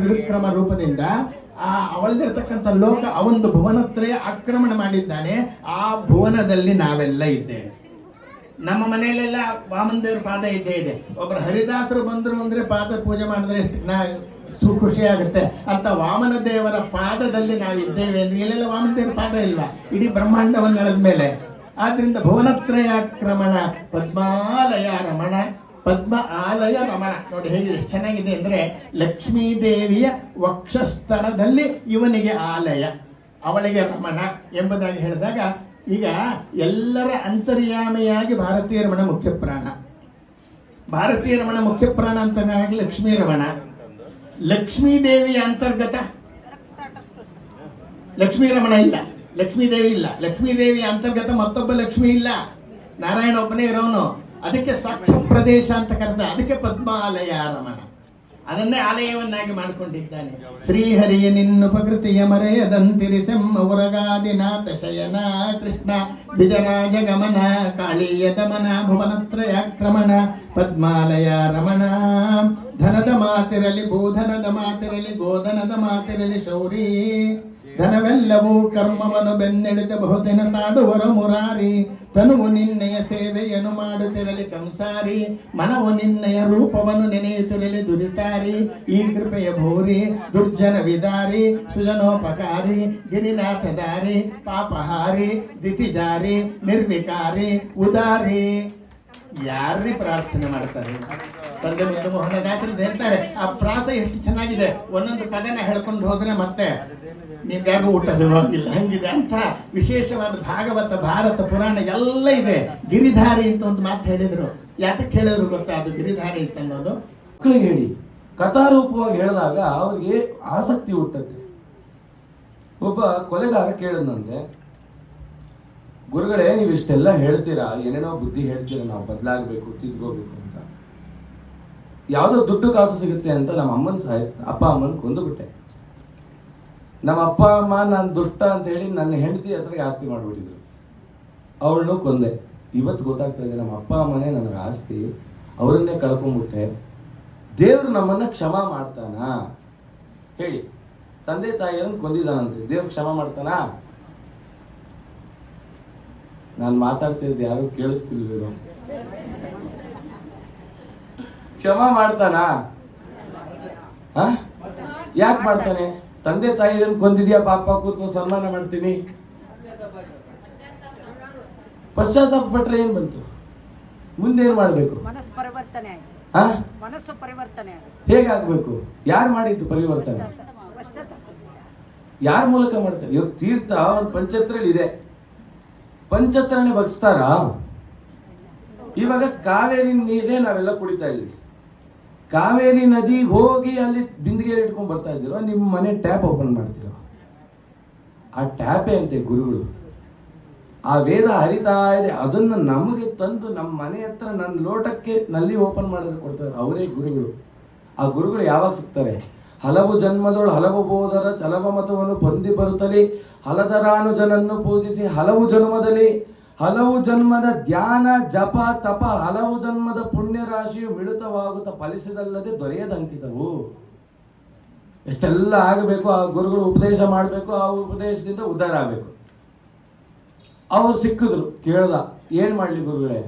ತ್ರಿವಿಕ್ರಮ ರೂಪದಿಂದ ಅವಳದಿರ್ತಕ್ಕಂಥ ಲೋಕ ಅವೊಂದು ಭುವನತ್ರಯ ಆಕ್ರಮಣ ಮಾಡಿದ್ದಾನೆ. ಆ ಭುವನದಲ್ಲಿ ನಾವೆಲ್ಲ ಇದ್ದೇವೆ. ನಮ್ಮ ಮನೆಯಲ್ಲೆಲ್ಲ ವಾಮನ ದೇವ್ರ ಪಾದ ಇದ್ದೇ ಇದೆ. ಒಬ್ಬರು ಹರಿದಾಸರು ಬಂದ್ರು ಅಂದ್ರೆ ಪಾದ ಪೂಜೆ ಮಾಡಿದ್ರೆ ಎಷ್ಟು ಖುಷಿ ಆಗುತ್ತೆ ಅಂತ ವಾಮನ ದೇವರ ಪಾದದಲ್ಲಿ ನಾವಿದ್ದೇವೆ ಅಂದ್ರೆ ಇಲ್ಲೆಲ್ಲ ವಾಮನ ದೇವರ ಪಾದ ಇಲ್ವಾ? ಇಡೀ ಬ್ರಹ್ಮಾಂಡವನ್ನು ಎಳೆದ ಮೇಲೆ. ಆದ್ರಿಂದ ಭುವನತ್ರಯಾಕ್ರಮಣ ಪದ್ಮಾಲಯ ರಮಣ, ಪದ್ಮ ಆಲಯ ರಮಣ. ನೋಡಿ ಹೇಗೆ ಎಷ್ಟು ಚೆನ್ನಾಗಿದೆ ಅಂದ್ರೆ, ಲಕ್ಷ್ಮೀ ದೇವಿಯ ವಕ್ಷಸ್ಥಳದಲ್ಲಿ ಇವನಿಗೆ ಆಲಯ, ಅವಳಿಗೆ ರಮಣ ಎಂಬುದಾಗಿ ಹೇಳಿದಾಗ, ಈಗ ಎಲ್ಲರ ಅಂತರ್ಯಾಮಿಯಾಗಿ ಭಾರತೀಯ ರಮಣ ಮುಖ್ಯ ಪ್ರಾಣ. ಭಾರತೀಯ ರಮಣ ಮುಖ್ಯ ಪ್ರಾಣ ಅಂತ ಲಕ್ಷ್ಮೀ ರಮಣ. ಲಕ್ಷ್ಮೀ ದೇವಿಯ ಅಂತರ್ಗತ ಲಕ್ಷ್ಮೀ ರಮಣ ಇಲ್ಲ, ಲಕ್ಷ್ಮೀ ದೇವಿ ಇಲ್ಲ. ಲಕ್ಷ್ಮೀ ದೇವಿಯ ಅಂತರ್ಗತ ಮತ್ತೊಬ್ಬ ಲಕ್ಷ್ಮಿ ಇಲ್ಲ, ನಾರಾಯಣ ಒಬ್ಬನೇ ಇರೋನು. ಅದಕ್ಕೆ ಸಾಕ್ಷ ಪ್ರದೇಶ ಅಂತ ಕರೆದ, ಅದಕ್ಕೆ ಪದ್ಮಾಲಯ ರಮಣ. ಅದನ್ನೇ ಆಲಯವನ್ನಾಗಿ ಮಾಡಿಕೊಂಡಿದ್ದಾನೆ. ಶ್ರೀಹರಿಯ ನಿನ್ನುಪಕೃತಿಯ ಮರೆಯದಂತಿರಿಸೆಮ್ಮ ಉರಗಾದಿನಾಥ ಶಯನ ಕೃಷ್ಣ ದ್ವಿಜರಾಜ ಗಮನ ಕಾಳೀಯ ದಮನ ಭುವನತ್ರಯಾಕ್ರಮಣ ಪದ್ಮಾಲಯ ರಮಣ. ಧನದ ಮಾತಿರಲಿ ಭೂಧನದ ಮಾತಿರಲಿ ಗೋಧನದ ಮಾತಿರಲಿ ಶೌರಿ, ಧನವೆಲ್ಲವೂ ಕರ್ಮವನ್ನು ಬೆನ್ನೆಡೆದ ಬಹುದಿನ ತಾಡುವರ ಮುರಾರಿ. ತನುವು ನಿನ್ನೆಯ ಸೇವೆಯನ್ನು ಮಾಡುತ್ತಿರಲಿ ಕಂಸಾರಿ, ಮನವು ನಿನ್ನೆಯ ರೂಪವನ್ನು ನೆನೆಯುತ್ತಿರಲಿ ದುರಿತಾರಿ. ಈ ಕೃಪೆಯ ಭೂರಿ ದುರ್ಜನ ವಿದಾರಿ, ಸುಜನೋಪಕಾರಿ ಗಿರಿನಾಥದಾರಿ, ಪಾಪಹಾರಿ ದಿತಿಜಾರಿ ನಿರ್ವಿಕಾರಿ ಉದಾರಿ. ಯಾರ್ರೀ ಪ್ರಾರ್ಥನೆ ಮಾಡ್ತಾರೆ? ತಂದೆ ಮತ್ತು ಮೋಹನದಾಸರು ಹೇಳ್ತಾರೆ, ಆ ಪ್ರಾಸ ಎಷ್ಟು ಚೆನ್ನಾಗಿದೆ. ಒಂದೊಂದು ಪದನ ಹೇಳ್ಕೊಂಡು ಹೋದ್ರೆ ಮತ್ತೆ ನೀವ್ಯಾರು ಊಟ ಸಿಗುವಂಗಿಲ್ಲ, ಹಂಗಿದೆ ಅಂತ ವಿಶೇಷವಾದ ಭಾಗವತ ಭಾರತ ಪುರಾಣ ಎಲ್ಲ ಇದೆ. ಗಿರಿಧಾರಿ ಅಂತ ಒಂದು ಮಾತು ಹೇಳಿದ್ರು. ಯಾತಕ್ಕೆ ಹೇಳಿದ್ರು ಗೊತ್ತಾ? ಅದು ಗಿರಿಧಾರಿ ಅಂತ ಅನ್ನೋದು ಮಕ್ಕಳಿಗೆ ಹೇಳಿ ಕಥಾರೂಪವಾಗಿ ಹೇಳಿದಾಗ ಅವ್ರಿಗೆ ಆಸಕ್ತಿ ಹುಟ್ಟುತ್ತೆ. ಒಬ್ಬ ಕೊಲೆಗಾರ ಕೇಳಿದಂತೆ, ಗುರುಗಳೇ ನೀವು ಇಷ್ಟೆಲ್ಲ ಹೇಳ್ತೀರಾ, ಏನೇನೋ ಬುದ್ಧಿ ಹೇಳ್ತೀರಾ, ನಾವು ಬದಲಾಗಬೇಕು ತಿದ್ಕೋಬೇಕು ಅಂತ. ಯಾವುದೋ ದುಡ್ಡು ಕಾಸು ಸಿಗುತ್ತೆ ಅಂತ ನಮ್ಮ ಅಮ್ಮನ ಅಪ್ಪ ಅಮ್ಮನ ಕೊಂದುಬಿಟ್ಟೆ. ನಮ್ಮ ಅಪ್ಪ ಅಮ್ಮ ನಾನು ದುಷ್ಟ ಅಂತ ಹೇಳಿ ನನ್ನ ಹೆಂಡತಿ ಹೆಸರಿಗೆ ಆಸ್ತಿ ಮಾಡ್ಬಿಟ್ಟಿದ್ರು. ಅವಳನ್ನು ಕೊಂದೆ. ಇವತ್ತು ಗೊತ್ತಾಗ್ತಾ ಇದೆ ನಮ್ಮ ಅಪ್ಪ ಅಮ್ಮನೇ ನನಗೆ ಆಸ್ತಿ, ಅವರನ್ನೇ ಕಳ್ಕೊಂಡ್ಬಿಟ್ಟೆ. ದೇವ್ರು ನಮ್ಮನ್ನ ಕ್ಷಮ ಮಾಡ್ತಾನ? ಹೇಳಿ, ತಂದೆ ತಾಯಿಯನ್ನು ಕೊಂದಿದ್ದಾನಂತೆ, ದೇವ್ರು ಕ್ಷಮ ಮಾಡ್ತಾನ? ನಾನು ಮಾತಾಡ್ತಿರೋದು ಯಾರು ಕೇಳಿಸ್ತಿಲ್ವೇನೋ. ಕ್ಷಮ ಮಾಡ್ತಾನ? ಯಾಕೆ ಮಾಡ್ತಾನೆ? ತಂದೆ ತಾಯಿಯನ್ನು ಕೊಂದಿದ್ಯಾ, ಪಾಪ ಕೂತ್ಕೊಂಡು ಸನ್ಮಾನ ಮಾಡ್ತೀನಿ. ಪಶ್ಚಾತ್ತಾಪ ಪಟ್ರೆ ಏನ್ ಬಂತು? ಮುಂದೆ ಏನ್ ಮಾಡ್ಬೇಕು? ಮನಸ್ಸು ಪರಿವರ್ತನೆ ಹೇಗಾಗ್ಬೇಕು? ಯಾರು ಮಾಡಿದ್ದು ಪರಿವರ್ತನೆ? ಯಾರ ಮೂಲಕ ಮಾಡ್ತಾರೆ? ಇವಾಗ ತೀರ್ಥ ಒಂದು ಪಂಚತ್ರದಲ್ಲಿ ಇದೆ, ಪಂಚತ್ರನೇ ಬಗ್ಸ್ತಾರ? ಇವಾಗ ಕಾವೇರಿ ನೀರೇ ನಾವೆಲ್ಲ ಕುಡಿತಾ ಇದೀವಿ. ಕಾವೇರಿ ನದಿ ಹೋಗಿ ಅಲ್ಲಿ ಬಿಂದಿಗೆ ಇಟ್ಕೊಂಡ್ ಬರ್ತಾ ಇದ್ದೀರೋ, ನಿಮ್ಮ ಮನೆ ಟ್ಯಾಪ್ ಓಪನ್ ಮಾಡ್ತೀರೋ? ಆ ಟ್ಯಾಪೇ ಅಂತೆ ಗುರುಗಳು. ಆ ವೇದ ಹರಿತಾ ಇದೆ, ಅದನ್ನ ನಮಗೆ ತಂದು ನಮ್ಮ ಮನೆ ಹತ್ರ ನನ್ನ ಲೋಟಕ್ಕೆ ನಲ್ಲಿ ಓಪನ್ ಮಾಡಿದ್ರೆ ಕೊಡ್ತಾರೆ, ಅವರೇ ಗುರುಗಳು. ಆ ಗುರುಗಳು ಯಾವಾಗ ಸಿಗ್ತಾರೆ? ಹಲವು ಜನ್ಮದೊಳು ಹಲವು ಬೋಧರ ಚಲವ ಮತವನ್ನು ಹೊಂದಿ ಬರುತ್ತಲೇ ಹಲದರಾನುಜನನ್ನು ಪೂಜಿಸಿ ಹಲವು ಜನ್ಮದಲ್ಲಿ ಹಲವು ಜನ್ಮದ ಧ್ಯಾನ ಜಪ ತಪ ಹಲವು ಜನ್ಮದ ಪುಣ್ಯ ರಾಶಿಯು ಮಿಳಿತವಾಗುತ್ತಾ ಫಲಿಸಿದಲ್ಲದೆ ದೊರೆಯದಂಕಿತವು. ಎಷ್ಟೆಲ್ಲ ಆಗಬೇಕು, ಆ ಗುರುಗಳು ಉಪದೇಶ ಮಾಡಬೇಕು, ಆ ಉಪದೇಶದಿಂದ ಉದ್ಧಾರ ಆಗಬೇಕು. ಅವರು ಸಿಕ್ಕಿದ್ರು, ಕೇಳ್ದ, ಏನ್ ಮಾಡ್ಲಿ ಗುರುಗಳೇ?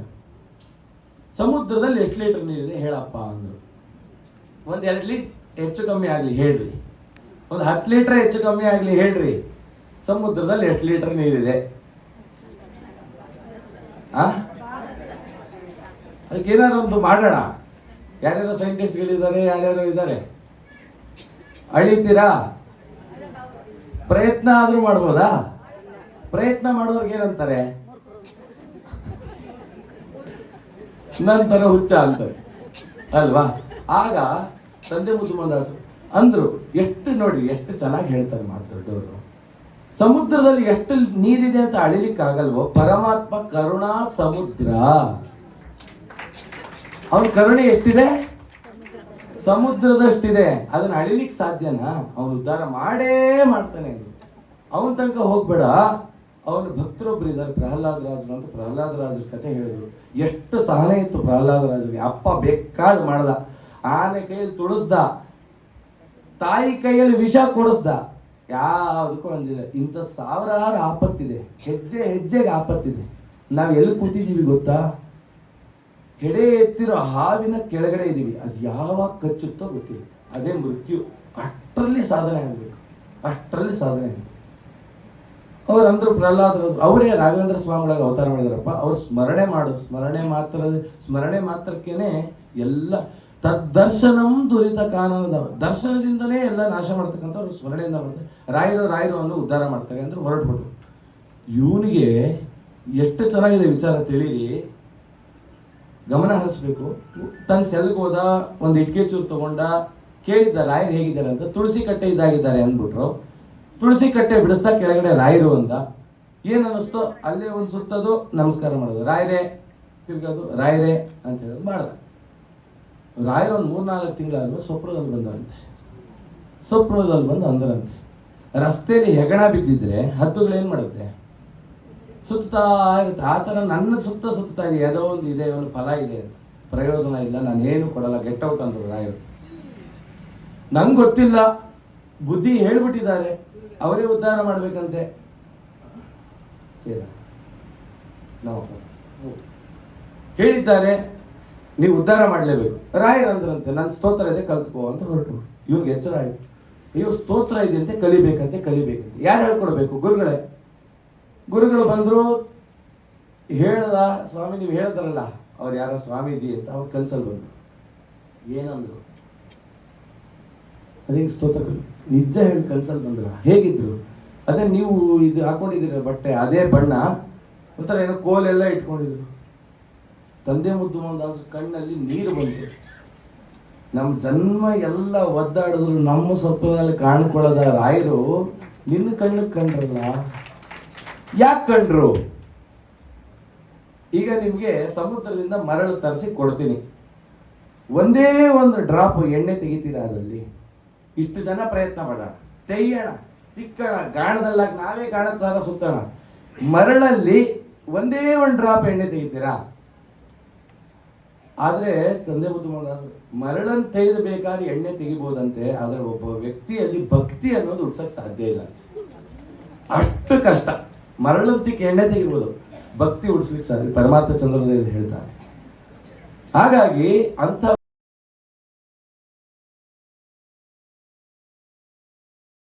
ಸಮುದ್ರದಲ್ಲಿ ಎಷ್ಟು ಲೀಟರ್ ನೀರಿದೆ ಹೇಳಪ್ಪ ಅಂದ್ರು. ಒಂದ್ 2 ಲೀಟರ್ ಹೆಚ್ಚು ಕಮ್ಮಿ ಆಗ್ಲಿ ಹೇಳ್ರಿ, ಒಂದು 10 ಲೀಟರ್ ಹೆಚ್ಚು ಕಮ್ಮಿ ಆಗ್ಲಿ ಹೇಳ್ರಿ, ಸಮುದ್ರದಲ್ಲಿ ಎಷ್ಟು ಲೀಟರ್ ನೀರಿದೆ? ಅದಕ್ಕೆ ಏನಾದ್ರು ಒಂದು ಮಾಡೋಣ. ಯಾರ್ಯಾರೋ ಸೈಂಟಿಸ್ಟ್ಗಳಿದ್ದಾರೆ, ಯಾರ್ಯಾರೋ ಇದ್ದಾರೆ, ಅಳಿತೀರಾ? ಪ್ರಯತ್ನ ಆದ್ರೂ ಮಾಡ್ಬೋದಾ? ಪ್ರಯತ್ನ ಮಾಡೋರ್ಗೆ ಏನಂತಾರೆ? ನಂತರ ಹುಚ್ಚ ಅಂತಾರೆ ಅಲ್ವಾ? ಆಗ ತಂದೆ ಮುದ್ದುಮದಾಸರು ಅಂದ್ರು, ಎಷ್ಟು ನೋಡಿ ಎಷ್ಟು ಚೆನ್ನಾಗಿ ಹೇಳ್ತಾರೆ ಮಾತು ದೊಡ್ಡವರು. ಸಮುದ್ರದಲ್ಲಿ ಎಷ್ಟು ನೀರಿದೆ ಅಂತ ಅಳಿಲಿಕ್ಕೆ ಆಗಲ್ವೋ, ಪರಮಾತ್ಮ ಕರುಣಾ ಸಮುದ್ರ. ಅವನ ಕರುಣೆ ಎಷ್ಟಿದೆ? ಸಮುದ್ರದಷ್ಟಿದೆ. ಅದನ್ನ ಅಳಿಲಿಕ್ಕೆ ಸಾಧ್ಯನಾ? ಅವನು ಉದ್ಧಾರ ಮಾಡೇ ಮಾಡ್ತಾನೆ. ಅವನ ತನಕ ಹೋಗ್ಬೇಡ. ಅವನ ಭಕ್ತರೊಬ್ರು ಇದ್ದಾರೆ, ಪ್ರಹ್ಲಾದರಾಜರು ಅಂತ. ಪ್ರಹ್ಲಾದರಾಜರ ಕಥೆ ಹೇಳಿದ್ರು. ಎಷ್ಟು ಸಹನೆ ಇತ್ತು ಪ್ರಹ್ಲಾದರಾಜರಿಗೆ. ಅಪ್ಪ ಬೇಕಾದ್ ಮಾಡ್ದ, ಆನೆ ಕೈಯಲ್ಲಿ ತುಳಿಸ್ದ, ತಾಯಿ ಕೈಯಲ್ಲಿ ವಿಷ ಕೊಡಿಸ್ದ, ಯಾವುದಕ್ಕೂ ಅಂಜಿಲ್ಲ. ಇಂಥ ಸಾವಿರಾರು ಆಪತ್ತಿದೆ, ಹೆಜ್ಜೆ ಹೆಜ್ಜೆಗೆ ಆಪತ್ತಿದೆ. ನಾವು ಎಲ್ಲಿ ಕೂತಿದ್ದೀವಿ ಗೊತ್ತಾ? ಹೆಡೆ ಎತ್ತಿರೋ ಹಾವಿನ ಕೆಳಗಡೆ ಇದ್ದೀವಿ. ಅದು ಯಾವಾಗ ಕಚ್ಚುತ್ತೋ ಗೊತ್ತಿಲ್ಲ, ಅದೇ ಮೃತ್ಯು. ಅಷ್ಟರಲ್ಲಿ ಸಾಧನೆ ಆಗಬೇಕು, ಅಷ್ಟರಲ್ಲಿ ಸಾಧನೆ ಆಗಬೇಕು. ಅವರಂದ್ರು ಪ್ರಹ್ಲಾದ, ಅವರೇ ರಾಘವೇಂದ್ರ ಸ್ವಾಮಿಗಳಾಗ ಅವತಾರ ಮಾಡಿದಾರಪ್ಪ. ಅವ್ರು ಸ್ಮರಣೆ ಮಾತ್ರಕ್ಕೇನೆ ಎಲ್ಲ ತದ್ದರ್ಶನಂ ದುರಿತ ಕಾನನದ, ದರ್ಶನದಿಂದನೇ ಎಲ್ಲ ನಾಶ ಮಾಡ್ತಕ್ಕಂಥವ್ರು ಸ್ಮರಣೆಯಿಂದ ಮಾಡ್ತಾರೆ. ರಾಯರು ಅನ್ನೋ ಉದ್ಧಾರ ಮಾಡ್ತಾರೆ ಅಂದ್ರೆ ಹೊರಟ್ಬಿಟ್ರು. ಇವನಿಗೆ ಎಷ್ಟು ಚೆನ್ನಾಗಿದೆ ವಿಚಾರ ತಿಳಿರಿ, ಗಮನ ಹರಿಸ್ಬೇಕು. ತನ್ನ ಸೆಲ್ಗೆ ಹೋದ, ಒಂದು ಇಟ್ಕೆ ಚೂರು ತಗೊಂಡ, ಕೇಳಿದ್ದ ರಾಯರು ಹೇಗಿದ್ದಾರೆ ಅಂತ. ತುಳಸಿ ಕಟ್ಟೆ ಇದಾಗಿದ್ದಾರೆ ಅಂದ್ಬಿಟ್ರು. ತುಳಸಿ ಕಟ್ಟೆ ಬಿಡಿಸ್ತಾ ಕೆಳಗಡೆ ರಾಯರು ಅಂತ. ಏನ್ ಅನ್ನಿಸ್ತೋ ಅಲ್ಲೇ ಒಂದು ಸುತ್ತದು, ನಮಸ್ಕಾರ ಮಾಡೋದು, ರಾಯರೇ ತಿರ್ಗೋದು, ರಾಯರೇ ಅಂತ ಹೇಳೋದು ಮಾಡ್ದ. ರಾಯರು ಒಂದು 3-4 ತಿಂಗಳಾದ್ರೂ ಸ್ವಪ್ನದಲ್ಲಿ ಬಂದು ಅಂದರಂತೆ, ರಸ್ತೆಯಲ್ಲಿ ಹೆಗಣ ಬಿದ್ದಿದ್ರೆ ಹತ್ತುಗಳೇನ್ ಮಾಡುತ್ತೆ? ಸುತ್ತಾ ಇರುತ್ತೆ. ಆ ಥರ ನನ್ನ ಸುತ್ತಾ ಇದೆ, ಯಾವುದೋ ಒಂದು ಇದೆ, ಒಂದು ಫಲ ಇದೆ, ಪ್ರಯೋಜನ ಇಲ್ಲ, ನಾನೇನು ಕೊಡಲ್ಲ, ಗೆಟ್ ಔಟ್ ಅಂದ್ರು ರಾಯರು. ನಂಗೆ ಗೊತ್ತಿಲ್ಲ, ಬುದ್ಧಿ ಹೇಳ್ಬಿಟ್ಟಿದ್ದಾರೆ, ಅವರೇ ಉದ್ಧಾರ ಮಾಡ್ಬೇಕಂತೆ. ನಾವು ಹೇಳಿದ್ದಾರೆ, ನೀವು ಉದ್ಧಾರ ಮಾಡಲೇಬೇಕು. ರಾಯರು ಅಂದ್ರಂತೆ, ನನ್ನ ಸ್ತೋತ್ರ ಇದೆ, ಕಲ್ತ್ಕೋ ಅಂತ ಹೊರಟು. ಇವ್ನಿಗೆ ಎಚ್ಚರ ಆಯ್ತು, ಇವ್ ಸ್ತೋತ್ರ ಇದೆ ಅಂತೆ, ಕಲಿಬೇಕಂತೆ. ಯಾರು ಹೇಳ್ಕೊಡ್ಬೇಕು? ಗುರುಗಳು ಬಂದ್ರು, ಹೇಳ್ದ, ಸ್ವಾಮಿ ನೀವು ಹೇಳ್ತಾರಲ್ಲ ಅವ್ರು ಯಾರ ಸ್ವಾಮೀಜಿ ಅಂತ, ಅವ್ರ ಕನ್ಸಲ್ಲಿ ಬಂದ್ರು. ಏನಂದ್ರು? ಅದೇ ಸ್ತೋತ್ರಗಳು ನಿಜ ಹೇಳಿ ಕನ್ಸಲ್ಲಿ ಬಂದ್ರ. ಹೇಗಿದ್ರು? ಅದೇ ನೀವು ಇದು ಹಾಕೊಂಡಿದ್ದೀರ ಬಟ್ಟೆ, ಅದೇ ಬಣ್ಣ, ಒಂಥರ ಏನೋ ಕೋಲೆಲ್ಲ ಇಟ್ಕೊಂಡಿದ್ರು. ತಂದೆ ಮುದ್ದು ಮೋಹನದಾಸ್ ಕಣ್ಣಲ್ಲಿ ನೀರು ಬಂತು. ನಮ್ಮ ಜನ್ಮ ಎಲ್ಲ ಒದ್ದಾಡಿದ್ರು, ನಮ್ಮ ಸ್ವಪ್ನದಲ್ಲಿ ಕಾಣ್ಕೊಳ್ಳೋದ ರಾಯರು ನಿನ್ನ ಕಣ್ಣಕ್ಕೆ ಕಂಡ್ರಲ್ಲ. ಯಾಕೆ ಕಂಡ್ರು? ಈಗ ನಿಮ್ಗೆ ಸಮುದ್ರದಿಂದ ಮರಳು ತರಿಸಿ ಕೊಡ್ತೀನಿ, ಒಂದೇ ಒಂದು ಡ್ರಾಪ್ ಎಣ್ಣೆ ತೆಗಿತೀರಾ ಅದರಲ್ಲಿ? ಇಷ್ಟು ಜನ ಪ್ರಯತ್ನ ಮಾಡೋಣ, ತೆಯ್ಯೋಣ, ತಿಕ್ಕಣ, ಗಾಣದಲ್ಲಾಗ ನಾವೇ ಗಾಣದ ಸಾರ ಸುತ್ತೋಣ. ಮರಳಲ್ಲಿ ಒಂದೇ ಒಂದು ಡ್ರಾಪ್ ಎಣ್ಣೆ ತೆಗಿತೀರಾ? ಆದ್ರೆ ತಂದೆ ಬುದ್ಧ ಮರಳನ್ನು ತೆಗೆದು ಬೇಕಾದ್ರೆ ಎಣ್ಣೆ ತೆಗಿಬಹುದಂತೆ, ಆದ್ರೆ ಒಬ್ಬ ವ್ಯಕ್ತಿಯಲ್ಲಿ ಭಕ್ತಿ ಅನ್ನೋದು ಉಡ್ಸಕ್ ಸಾಧ್ಯ ಇಲ್ಲ. ಅಷ್ಟು ಕಷ್ಟ. ಮರಳಂತಿಕ್ಕೆ ಎಣ್ಣೆ ತೆಗಿಬಹುದು, ಭಕ್ತಿ ಉಡ್ಸ್ಲಿಕ್ಕೆ ಸಾಧ್ಯ. ಪರಮಾತ್ಮ ಚಂದ್ರದೇವರು ಹೇಳ್ತಾರೆ. ಹಾಗಾಗಿ ಅಂಥ